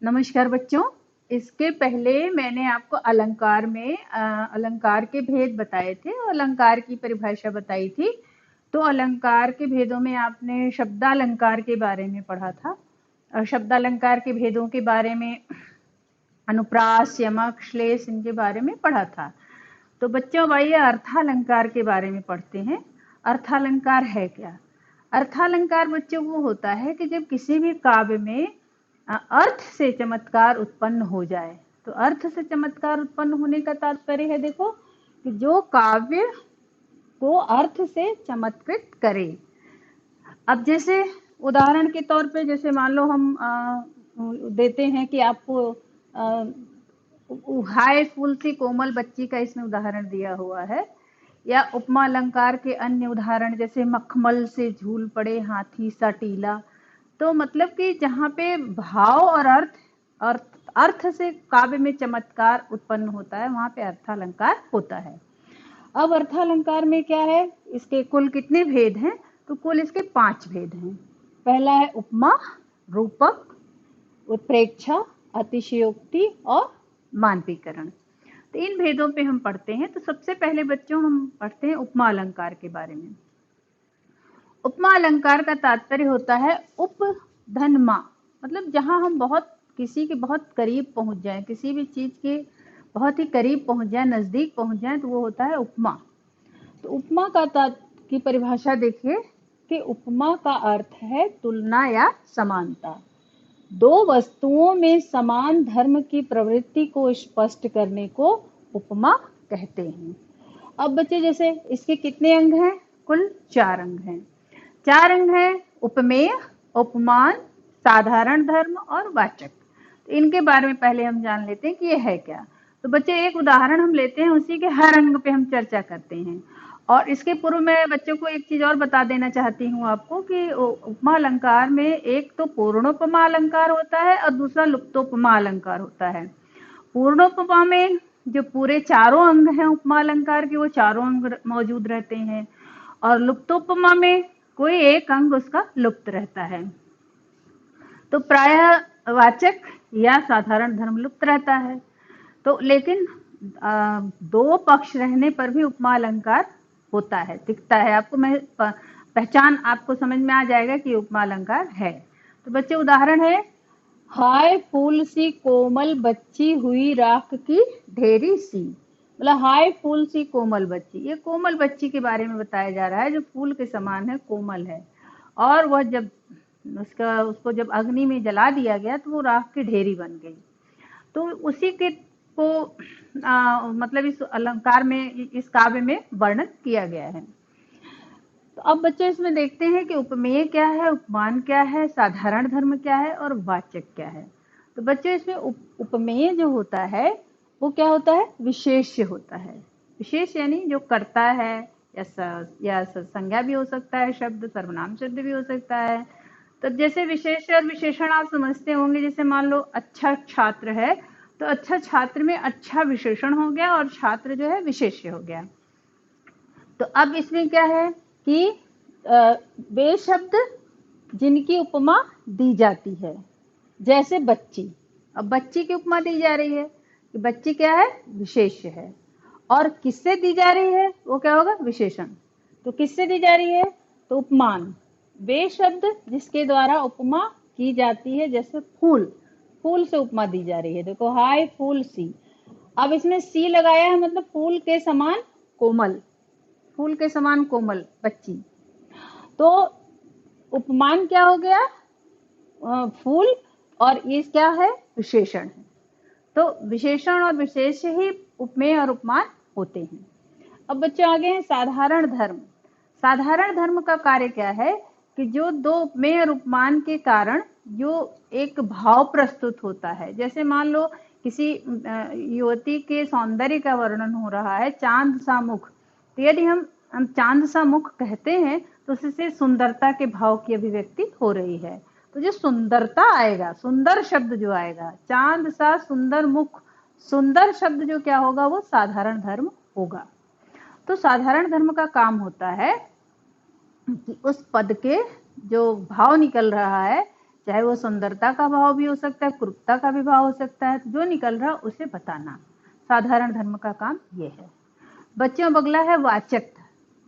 नमस्कार बच्चों। इसके पहले मैंने आपको अलंकार में अलंकार के भेद बताए थे और अलंकार की परिभाषा बताई थी। तो अलंकार के भेदों में आपने शब्दालंकार के बारे में पढ़ा था और शब्दालंकार के भेदों के बारे में अनुप्रास, यमक, श्लेष इनके बारे में पढ़ा था। तो बच्चों आइए अर्थालंकार के बारे में पढ़ते हैं। अर्थालंकार है क्या? अर्थालंकार बच्चों वो होता है कि जब किसी भी काव्य में अर्थ से चमत्कार उत्पन्न हो जाए। तो अर्थ से चमत्कार उत्पन्न होने का तात्पर्य है, देखो, कि जो काव्य को अर्थ से चमत्कृत करे। अब जैसे उदाहरण के तौर पे जैसे मान लो हम देते हैं कि आपको हाय फूल सी कोमल बच्ची का इसमें उदाहरण दिया हुआ है, या उपमा अलंकार के अन्य उदाहरण जैसे मखमल से झूल पड़े हाथी सा टीला। तो मतलब कि जहाँ पे भाव और अर्थ से काव्य में चमत्कार उत्पन्न होता है वहां पे अर्थालंकार होता है। अब अर्थालंकार में क्या है, इसके कुल कितने भेद हैं? तो कुल इसके 5 भेद हैं। पहला है उपमा, रूपक, उत्प्रेक्षा, अतिशयोक्ति और मानवीकरण। तो इन भेदों पे हम पढ़ते हैं। तो सबसे पहले बच्चों हम पढ़ते हैं उपमा अलंकार के बारे में। उपमा अलंकार का तात्पर्य होता है उपधनमा, मतलब जहां हम बहुत किसी के बहुत करीब पहुंच जाएं, किसी भी चीज के बहुत ही करीब पहुंच जाएं, नजदीक पहुंच जाएं, तो वो होता है उपमा। तो उपमा की परिभाषा देखिए कि उपमा का अर्थ है तुलना या समानता। दो वस्तुओं में समान धर्म की प्रवृत्ति को स्पष्ट करने को उपमा कहते हैं। अब बच्चे जैसे इसके कितने अंग हैं? कुल 4 अंग हैं। 4 अंग हैं उपमेय, उपमान, साधारण धर्म और वाचक। तो इनके बारे में पहले हम जान लेते हैं कि ये है क्या। तो बच्चे एक उदाहरण हम लेते हैं, उसी के हर अंग पे हम चर्चा करते हैं। और इसके पूर्व मैं बच्चों को एक चीज और बता देना चाहती हूँ आपको कि उपमा अलंकार में एक तो पूर्णोपमा अलंकार होता है और दूसरा लुप्तोपमा अलंकार होता है। पूर्णोपमा में जो पूरे 4 अंग हैं उपमा अलंकार के, वो 4 अंग मौजूद रहते हैं, और लुप्तोपमा में कोई एक अंग उसका लुप्त रहता है। तो प्रायः वाचक या साधारण धर्म लुप्त रहता है। तो लेकिन 2 पक्ष रहने पर भी उपमा अलंकार होता है, दिखता है आपको। मैं पहचान आपको समझ में आ जाएगा कि उपमा अलंकार है। तो बच्चे उदाहरण है, हाय फूल सी कोमल बच्ची हुई राख की ढेरी सी। मतलब हाय फूल सी कोमल बच्ची, ये कोमल बच्ची के बारे में बताया जा रहा है जो फूल के समान है, कोमल है। और वह जब उसको जब अग्नि में जला दिया गया तो वो राख की ढेरी बन गई। तो उसी के को मतलब इस अलंकार में, इस काव्य में वर्णन किया गया है। तो अब बच्चे इसमें देखते हैं कि उपमेय क्या है, उपमान क्या है, साधारण धर्म क्या है और वाचक क्या है। तो बच्चे इसमें उपमेय जो होता है वो क्या होता है? विशेष्य होता है। विशेष यानी जो करता है, या संज्ञा भी हो सकता है, शब्द सर्वनाम शब्द भी हो सकता है। तो जैसे विशेष और विशेषण आप समझते होंगे, जैसे मान लो अच्छा छात्र है, तो अच्छा छात्र में अच्छा विशेषण हो गया और छात्र जो है विशेष्य हो गया। तो अब इसमें क्या है कि वे शब्द जिनकी उपमा दी जाती है, जैसे बच्ची। अब बच्ची की उपमा दी जा रही है कि बच्ची क्या है? विशेष्य है। और किससे दी जा रही है? वो क्या होगा? विशेषण। तो किससे दी जा रही है? तो उपमान। वे शब्द जिसके द्वारा उपमा की जाती है, जैसे फूल, फूल से उपमा दी जा रही है। देखो हाय फूल सी, अब इसमें सी लगाया है, मतलब फूल के समान कोमल, फूल के समान कोमल बच्ची। तो उपमान क्या हो गया? फूल, और ये क्या है? विशेषण है। तो विशेषण और विशेष्य ही उपमेय और उपमान होते हैं। अब बच्चे आगे हैं साधारण धर्म। साधारण धर्म का कार्य क्या है कि जो 2 उपमेय और उपमान के कारण जो एक भाव प्रस्तुत होता है, जैसे मान लो किसी युवती के सौंदर्य का वर्णन हो रहा है, चांद सा मुख। तो यदि हम चांद सा मुख कहते हैं तो उससे सुंदरता के भाव की अभिव्यक्ति हो रही है। तो जो सुंदरता आएगा, सुंदर शब्द जो आएगा, चांद सा सुंदर मुख, सुंदर शब्द जो क्या होगा? वो साधारण धर्म होगा। तो साधारण धर्म का काम होता है कि उस पद के जो भाव निकल रहा है, चाहे वो सुंदरता का भाव भी हो सकता है, क्रूरता का भी भाव हो सकता है, जो निकल रहा उसे बताना साधारण धर्म का काम ये है। बच्चों, अगला है वाचक।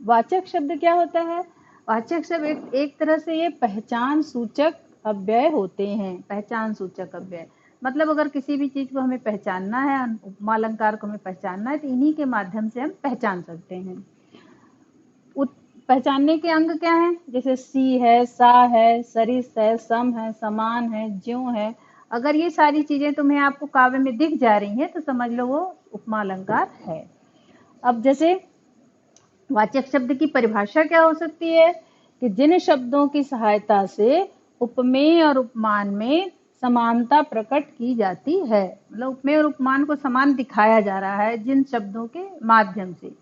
वाचक शब्द क्या होता है? वाचक शब्द एक तरह से ये पहचान सूचक अव्यय होते हैं। पहचान सूचक अव्यय मतलब अगर किसी भी चीज को हमें पहचानना है, उपमा अलंकार को हमें पहचानना है, तो इन्हीं के माध्यम से हम पहचान सकते हैं। पहचानने के अंग क्या हैं? जैसे सी है, सा है, सरिस है, सम है, समान है, ज्यों है। अगर ये सारी चीजें तुम्हें आपको काव्य में दिख जा रही हैं तो समझ लो वो उपमा अलंकार है। अब जैसे वाचक शब्द की परिभाषा क्या हो सकती है कि जिन शब्दों की सहायता से उपमेय और उपमान में समानता प्रकट की जाती है, मतलब उपमेय और उपमान को समान दिखाया जा रहा है जिन शब्दों के माध्यम से,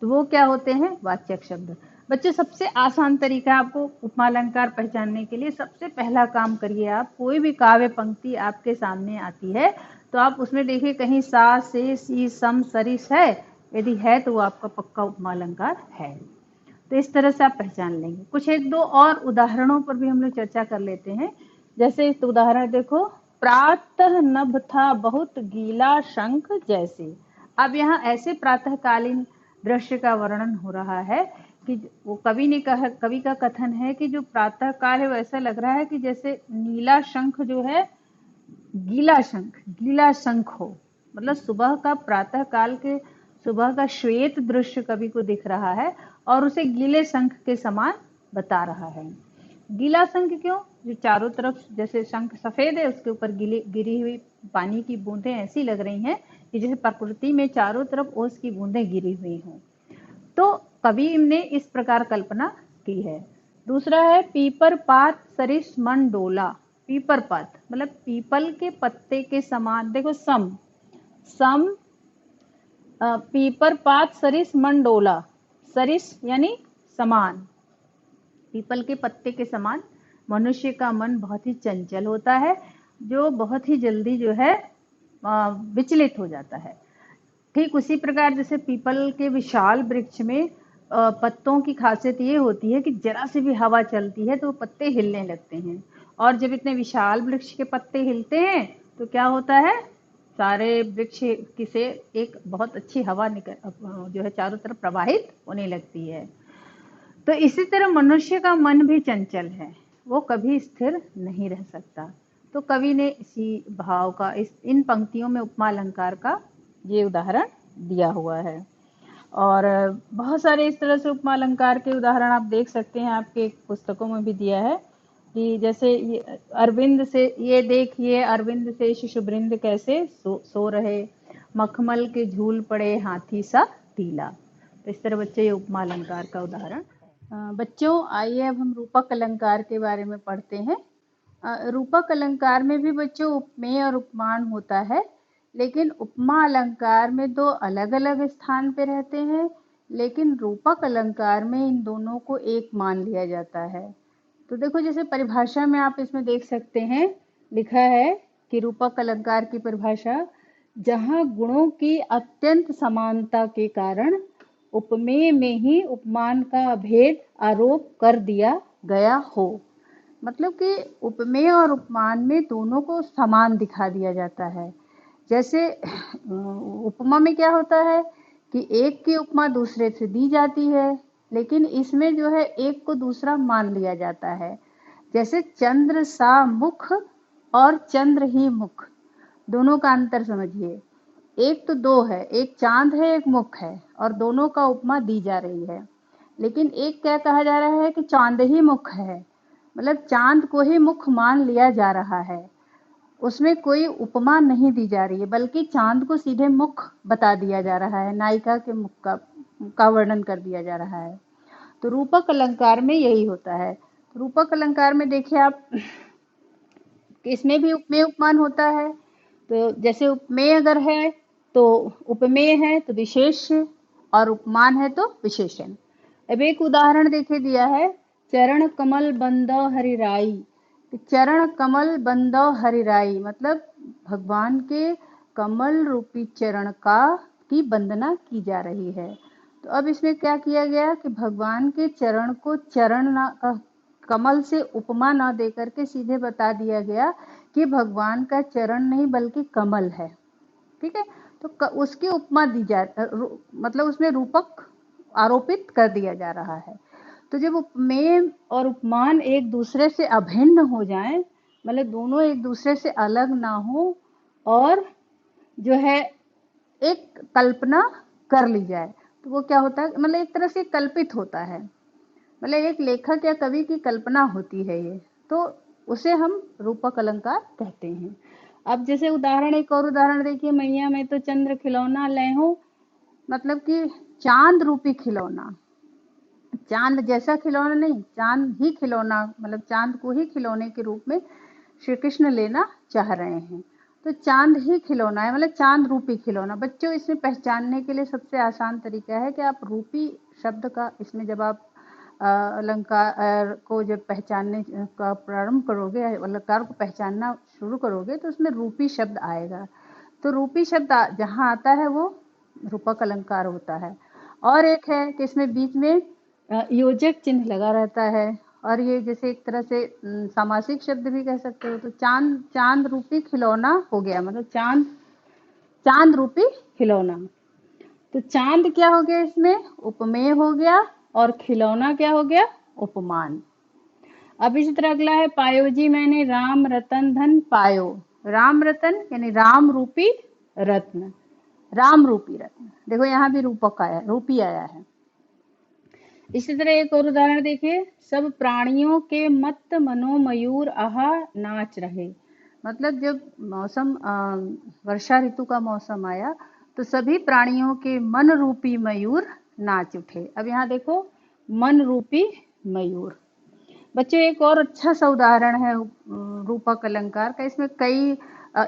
तो वो क्या होते हैं? वाचक शब्द। बच्चों, सबसे आसान तरीका आपको उपमा अलंकार पहचानने के लिए, सबसे पहला काम करिए आप, कोई भी काव्य पंक्ति आपके सामने आती है तो आप उसमें देखिए कहीं सा, से, सी, सम, सरिस है, यदि है तो वो आपका पक्का उपमा अलंकार है। तो इस तरह से आप पहचान लेंगे। कुछ एक दो और उदाहरणों पर भी हम लोग चर्चा कर लेते हैं। जैसे इस उदाहरण देखो, प्रातः नभ था बहुत गीला शंख जैसे। अब यहाँ ऐसे प्रातःकालीन दृश्य का वर्णन हो रहा है कि वो कवि का कथन है कि जो प्रातः काल है वैसा लग रहा है कि जैसे नीला शंख जो है गीला शंख हो। मतलब सुबह का, प्रातः काल के सुबह का श्वेत दृश्य कवि को दिख रहा है और उसे गीले शंख के समान बता रहा है। गीला शंख क्यों? जो चारों तरफ, जैसे शंख सफेद है उसके ऊपर गिरी हुई पानी की बूंदें ऐसी लग रही हैं कि जैसे प्रकृति में चारों तरफ ओस की बूंदें गिरी हुई हों। तो कवि ने इस प्रकार कल्पना की है। दूसरा है पीपर पात सरिस मन डोला। पीपर पात मतलब पीपल के पत्ते के समान। देखो सम पीपर पात सरिस मन डोला। सरिस यानी समान, पीपल के पत्ते के समान। मनुष्य का मन बहुत ही चंचल होता है, जो बहुत ही जल्दी जो है विचलित हो जाता है। ठीक उसी प्रकार जैसे पीपल के विशाल वृक्ष में पत्तों की खासियत ये होती है कि जरा सी भी हवा चलती है तो पत्ते हिलने लगते हैं, और जब इतने विशाल वृक्ष के पत्ते हिलते हैं तो क्या होता है, सारे वृक्ष की से एक बहुत अच्छी हवा निकल जो है चारों तरफ प्रवाहित होने लगती है। तो इसी तरह मनुष्य का मन भी चंचल है, वो कभी स्थिर नहीं रह सकता। तो कवि ने इसी भाव का इन पंक्तियों में उपमा अलंकार का ये उदाहरण दिया हुआ है। और बहुत सारे इस तरह से उपमा अलंकार के उदाहरण आप देख सकते हैं, आपके पुस्तकों में भी दिया है कि जैसे अरविंद से ये देखिए, अरविंद से शिशुवृंद कैसे सो रहे, मखमल के झूल पड़े हाथी सा टीला। तो इस तरह बच्चे ये उपमा अलंकार का उदाहरण। बच्चों आइए अब हम रूपक अलंकार के बारे में पढ़ते हैं। रूपक अलंकार में भी बच्चों उपमेय और उपमान होता है, लेकिन उपमा अलंकार में दो अलग अलग स्थान पे रहते हैं, लेकिन रूपक अलंकार में इन दोनों को एक मान लिया जाता है। तो देखो जैसे परिभाषा में आप इसमें देख सकते हैं, लिखा है कि रूपक अलंकार की परिभाषा, जहाँ गुणों की अत्यंत समानता के कारण उपमेय में ही उपमान का अभेद आरोप कर दिया गया हो। मतलब कि उपमेय और उपमान में दोनों को समान दिखा दिया जाता है। जैसे उपमा में क्या होता है कि एक की उपमा दूसरे से दी जाती है, लेकिन इसमें जो है एक को दूसरा मान लिया जाता है। जैसे चंद्र सा मुख और चंद्र ही मुख, दोनों का अंतर समझिए। एक तो दो है, एक चांद है एक मुख है, और दोनों का उपमा दी जा रही है। लेकिन एक क्या कहा जा रहा है कि चांद ही मुख है, मतलब चांद को ही मुख मान लिया जा रहा है, उसमें कोई उपमा नहीं दी जा रही है, बल्कि चांद को सीधे मुख बता दिया जा रहा है, नायिका के मुख का वर्णन कर दिया जा रहा है। तो रूपक अलंकार में यही होता है। रूपक अलंकार में देखिए आप, इसमें भी उपमेय उपमान होता है। तो जैसे उपमेय अगर है तो उपमेय है तो विशेष, और उपमान है तो विशेषण। अब एक उदाहरण देखे दिया है, चरण कमल बंदो हरिराई। चरण कमल बंदो हरिराई मतलब भगवान के कमल रूपी चरण की वंदना की जा रही है। तो अब इसमें क्या किया गया कि भगवान के चरण को चरण कमल से उपमा न दे करके सीधे बता दिया गया कि भगवान का चरण नहीं बल्कि कमल है। ठीक है, तो उसकी उपमा दी जा मतलब उसमें रूपक आरोपित कर दिया जा रहा है। तो जब उपमेय और उपमान एक दूसरे से अभिन्न हो जाएं, मतलब दोनों एक दूसरे से अलग ना हो और जो है एक कल्पना कर ली जाए, तो वो क्या होता है, मतलब एक तरह से कल्पित होता है, मतलब एक लेखक या कवि की कल्पना होती है ये, तो उसे हम रूपक अलंकार कहते हैं। अब जैसे उदाहरण, एक और उदाहरण देखिए, मैया मैं तो चंद्र खिलौना ले हूं, मतलब कि चांद रूपी खिलौना, चांद जैसा खिलौना नहीं, चांद ही खिलौना, मतलब चांद को ही खिलौने के रूप में श्री कृष्ण लेना चाह रहे हैं। तो चांद ही खिलौना है, मतलब चांद रूपी खिलौना। बच्चों, इसमें पहचानने के लिए सबसे आसान तरीका है कि आप रूपी शब्द का, इसमें जब आप अलंकार को जब पहचानने का प्रारंभ करोगे, अलंकार को पहचानना शुरू करोगे, तो उसमें रूपी शब्द आएगा। तो रूपी शब्द जहाँ आता है वो रूपक अलंकार होता है। और एक है कि इसमें बीच में योजक चिन्ह लगा रहता है, और ये जैसे एक तरह से सामासिक शब्द भी कह सकते हो। तो चांद, चांद रूपी खिलौना हो गया, मतलब चांद, चांद रूपी खिलौना। तो चांद क्या हो गया, इसमें उपमेय हो गया, और खिलौना क्या हो गया, उपमान। अब इसी तरह अगला है, पायो जी मैंने राम रतन धन पायो। राम रतन यानी राम रूपी रत्न, राम रूपी रत्न। देखो यहाँ भी रूपक आया, रूपी आया है। इसी तरह एक और उदाहरण देखिए, सब प्राणियों के मत मनो मयूर आहा नाच रहे। मतलब जब मौसम वर्षा ऋतु का मौसम आया, तो सभी प्राणियों के मन रूपी मयूर नाच उठे। अब यहाँ देखो, मन रूपी मयूर। बच्चों, एक और अच्छा सा उदाहरण है रूपक अलंकार का। इसमें कई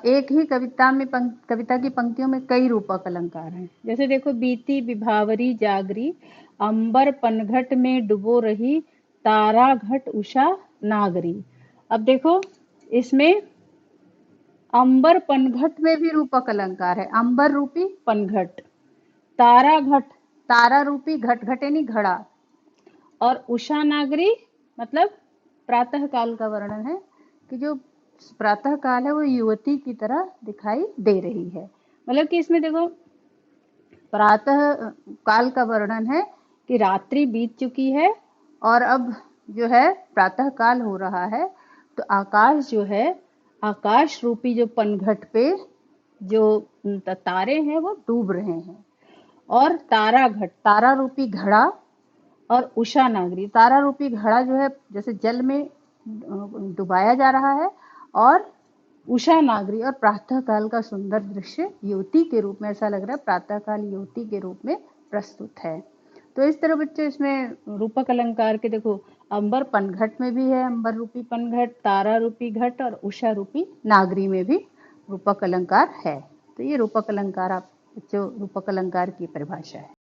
एक ही कविता में कविता की पंक्तियों में कई रूपक अलंकार हैं। जैसे देखो, बीती विभावरी जागरी, अंबर पनघट में डुबो रही, तारा घट उषा नागरी। अब देखो, इसमें अंबर पनघट में भी रूपक अलंकार है, अंबर रूपी पनघट, तारा घट, तारा रूपी घट, घट यानी घड़ा, और उषा नागरी मतलब प्रातः काल का वर्णन है कि जो प्रातः काल है वो युवती की तरह दिखाई दे रही है। मतलब कि इसमें देखो, प्रातः काल का वर्णन है कि रात्रि बीत चुकी है और अब जो है प्रातः काल हो रहा है, तो आकाश जो है, आकाश रूपी जो पनघट पे जो तारे हैं वो डूब रहे हैं, और तारा घट, तारा रूपी घड़ा, और उषा नागरी, तारा रूपी घड़ा जो है जैसे जल में डुबाया जा रहा है, और उषा नागरी और प्रातः काल का सुंदर दृश्य युवती के रूप में, ऐसा लग रहा है प्रातः काल युवती के रूप में प्रस्तुत है। तो इस तरह बच्चों, इसमें रूपक अलंकार के देखो, अंबर पनघट में भी है अंबर रूपी पनघट, तारा रूपी घट, और उषा रूपी नागरी में भी रूपक अलंकार है। तो ये रूपक अलंकार, आप बच्चों, रूपक अलंकार की परिभाषा है।